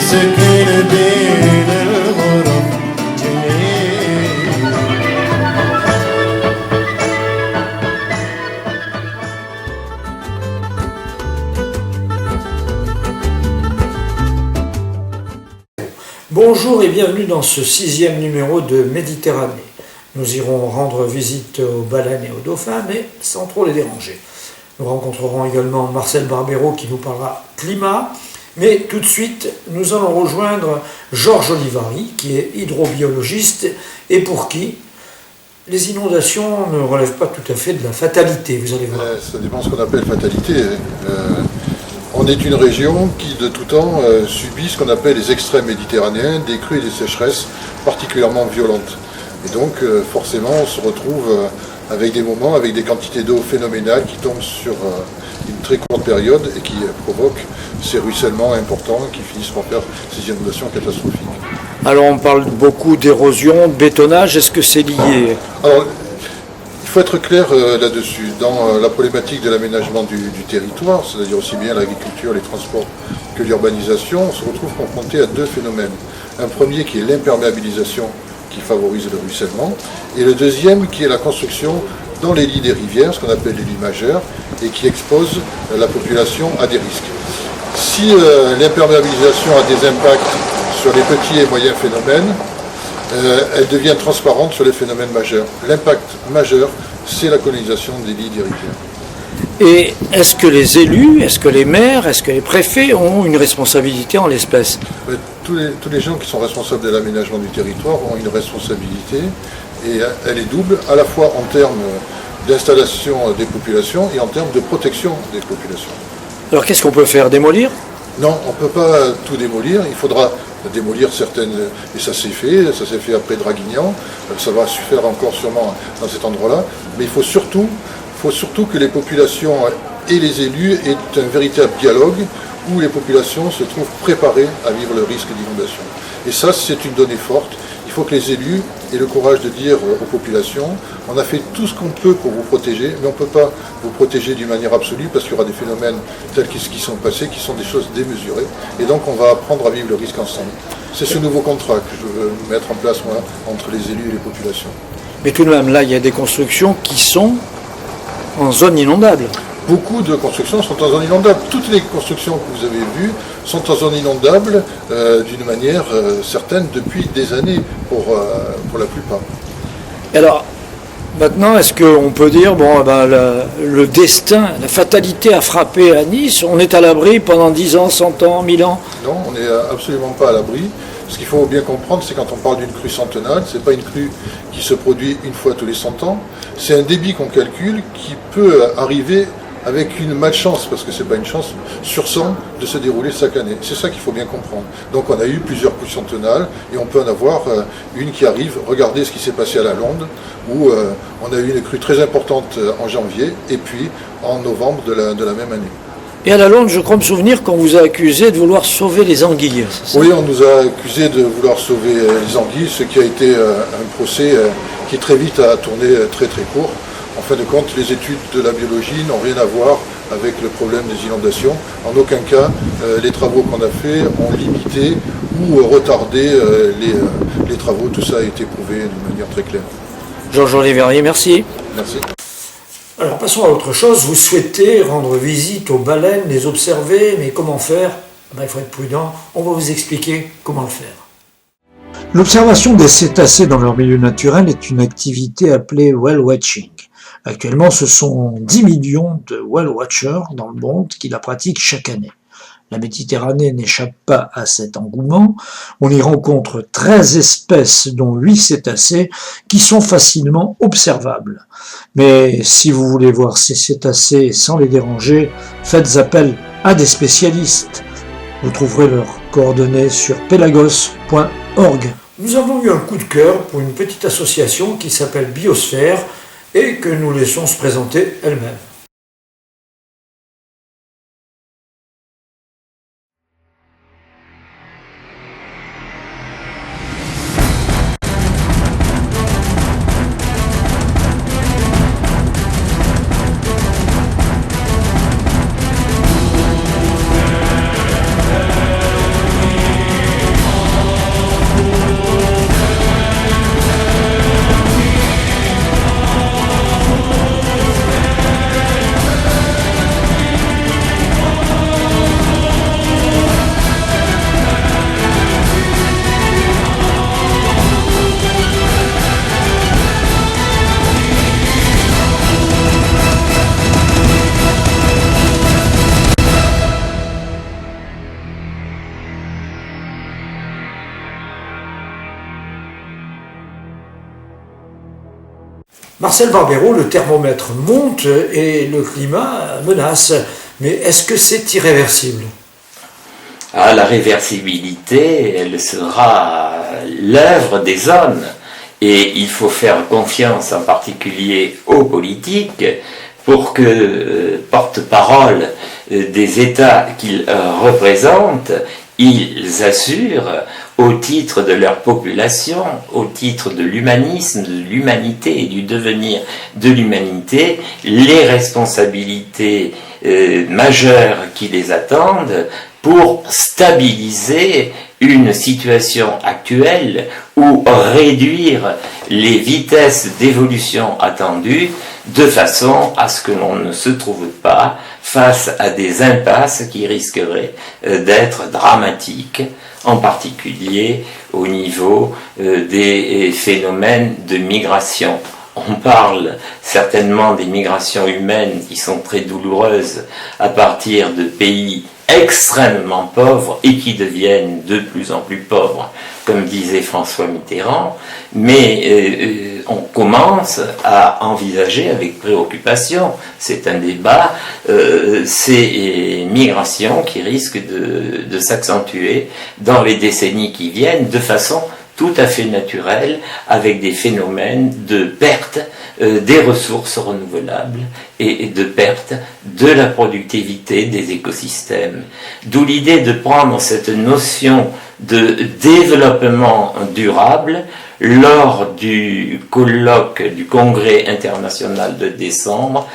سكن بين الغرف Bonjour et bienvenue dans ce 6e numéro de Méditerranée. Nous irons rendre visite aux baleines et aux dauphins, mais sans trop les déranger. Nous rencontrerons également Marcel Barbero qui nous parlera climat, mais tout de suite, nous allons rejoindre Georges Olivari, qui est hydrobiologiste et pour qui les inondations ne relèvent pas tout à fait de la fatalité, vous allez voir. Ça dépend de ce qu'on appelle fatalité. On est une région qui, de tout temps, subit ce qu'on appelle les extrêmes méditerranéens, des crues et des sécheresses particulièrement violentes. Et donc, forcément, on se retrouve avec des moments, avec des quantités d'eau phénoménales qui tombent sur une très courte période et qui provoquent ces ruissellements importants qui finissent par faire ces inondations catastrophiques. Alors, on parle beaucoup d'érosion, de bétonnage, est-ce que c'est lié ? Alors, il faut être clair là-dessus. Dans la problématique de l'aménagement du territoire, c'est-à-dire aussi bien l'agriculture, les transports que l'urbanisation, on se retrouve confronté à deux phénomènes. Un premier qui est l'imperméabilisation qui favorise le ruissellement, et le deuxième qui est la construction dans les lits des rivières, ce qu'on appelle les lits majeurs, et qui expose la population à des risques. Si l'imperméabilisation a des impacts sur les petits et moyens phénomènes, elle devient transparente sur les phénomènes majeurs. L'impact majeur, c'est la colonisation des lits des rivières. Et est-ce que les élus, est-ce que les maires, est-ce que les préfets ont une responsabilité en l'espèce ? Tous les gens qui sont responsables de l'aménagement du territoire ont une responsabilité et elle est double, à la fois en termes d'installation des populations et en termes de protection des populations. Alors qu'est-ce qu'on peut faire ? Démolir ? Non, on ne peut pas tout démolir, il faudra démolir certaines, et ça s'est fait après Draguignan, ça va se faire encore sûrement dans cet endroit-là, mais il faut surtout que les populations et les élus aient un véritable dialogue où les populations se trouvent préparées à vivre le risque d'inondation. Et ça, c'est une donnée forte. Il faut que les élus aient le courage de dire aux populations, on a fait tout ce qu'on peut pour vous protéger, mais on ne peut pas vous protéger d'une manière absolue parce qu'il y aura des phénomènes tels que ce qui sont passés, qui sont des choses démesurées. Et donc, on va apprendre à vivre le risque ensemble. C'est ce nouveau contrat que je veux mettre en place, moi, entre les élus et les populations. Mais tout de même, là, il y a des constructions qui sont en zone inondable. Beaucoup de constructions sont en zone inondable. Toutes les constructions que vous avez vues sont en zone inondable d'une manière certaine depuis des années pour la plupart. Et alors, maintenant, est-ce qu'on peut dire, le destin, la fatalité a frappé à Nice, on est à l'abri pendant 10 ans, 100 ans, 1000 ans ? Non, on n'est absolument pas à l'abri. Ce qu'il faut bien comprendre, c'est quand on parle d'une crue centennale, ce n'est pas une crue qui se produit une fois tous les 100 ans, c'est un débit qu'on calcule qui peut arriver avec une malchance, parce que ce n'est pas une chance, sur 100 de se dérouler chaque année. C'est ça qu'il faut bien comprendre. Donc on a eu plusieurs crues centennales, et on peut en avoir une qui arrive. Regardez ce qui s'est passé à la Londe, où on a eu une crue très importante en janvier, et puis en novembre de la même année. Et à la Londe, je crois me souvenir qu'on vous a accusé de vouloir sauver les anguilles. Oui, on nous a accusé de vouloir sauver les anguilles, ce qui a été un procès qui très vite a tourné très très court. En fin de compte, les études de la biologie n'ont rien à voir avec le problème des inondations. En aucun cas, les travaux qu'on a faits ont limité ou retardé les travaux. Tout ça a été prouvé de manière très claire. Georges Olivari, merci. Merci. Alors passons à autre chose. Vous souhaitez rendre visite aux baleines, les observer, mais comment faire ? Il faut être prudent. On va vous expliquer comment le faire. L'observation des cétacés dans leur milieu naturel est une activité appelée whale watching. Actuellement, ce sont 10 millions de whale watchers dans le monde qui la pratiquent chaque année. La Méditerranée n'échappe pas à cet engouement. On y rencontre 13 espèces, dont 8 cétacés, qui sont facilement observables. Mais si vous voulez voir ces cétacés sans les déranger, faites appel à des spécialistes. Vous trouverez leurs coordonnées sur pelagos.org. Nous avons eu un coup de cœur pour une petite association qui s'appelle Biosphère et que nous laissons se présenter elle-même. Marcel Barbero, le thermomètre monte et le climat menace. Mais est-ce que c'est irréversible ? Ah, la réversibilité, elle sera l'œuvre des hommes. Et il faut faire confiance en particulier aux politiques pour que, porte-parole des États qu'ils représentent, ils assurent, au titre de leur population, au titre de l'humanisme, de l'humanité et du devenir de l'humanité, les responsabilités majeures qui les attendent pour stabiliser une situation actuelle ou réduire les vitesses d'évolution attendues de façon à ce que l'on ne se trouve pas face à des impasses qui risqueraient d'être dramatiques, en particulier au niveau des phénomènes de migration. On parle certainement des migrations humaines qui sont très douloureuses à partir de pays extrêmement pauvres et qui deviennent de plus en plus pauvres, comme disait François Mitterrand, mais on commence à envisager avec préoccupation, c'est un débat, ces migrations qui risquent de s'accentuer dans les décennies qui viennent de façon tout à fait naturelle, avec des phénomènes de perte des ressources renouvelables et de perte de la productivité des écosystèmes. D'où l'idée de prendre cette notion de développement durable lors du colloque du Congrès international de décembre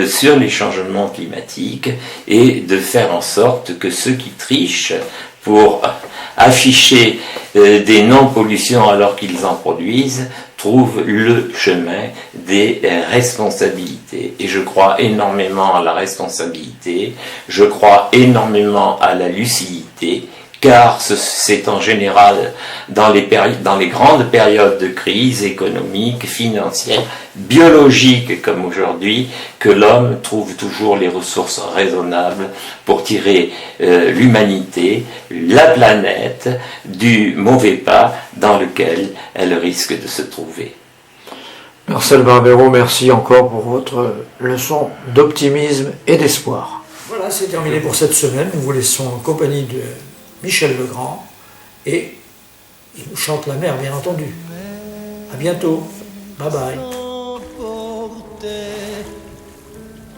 sur les changements climatiques et de faire en sorte que ceux qui trichent pour afficher des non-pollutions alors qu'ils en produisent trouvent le chemin des responsabilités. Et je crois énormément à la responsabilité, je crois énormément à la lucidité, car c'est en général dans les grandes périodes de crise économique, financière, biologique comme aujourd'hui, que l'homme trouve toujours les ressources raisonnables pour tirer l'humanité, la planète, du mauvais pas dans lequel elle risque de se trouver. Marcel Barbero, merci encore pour votre leçon d'optimisme et d'espoir. Voilà, c'est terminé pour cette semaine. Nous vous laissons en compagnie de Michel Legrand, et il nous chante la mer, bien entendu. À bientôt. Bye bye.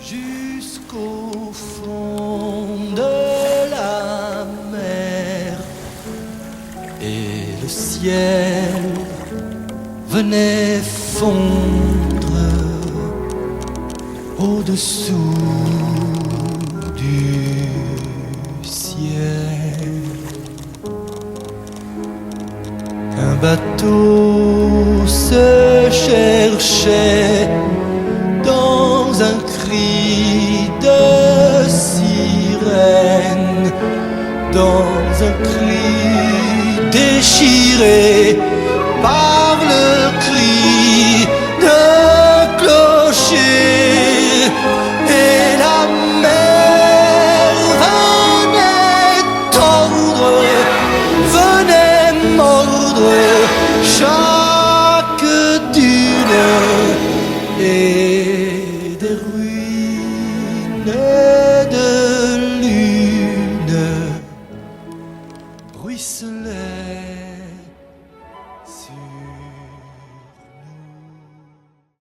Jusqu'au fond de la mer, et le ciel venait fondre au-dessous du ciel. Un bateau se cherchait dans un cri de sirène, dans un cri déchiré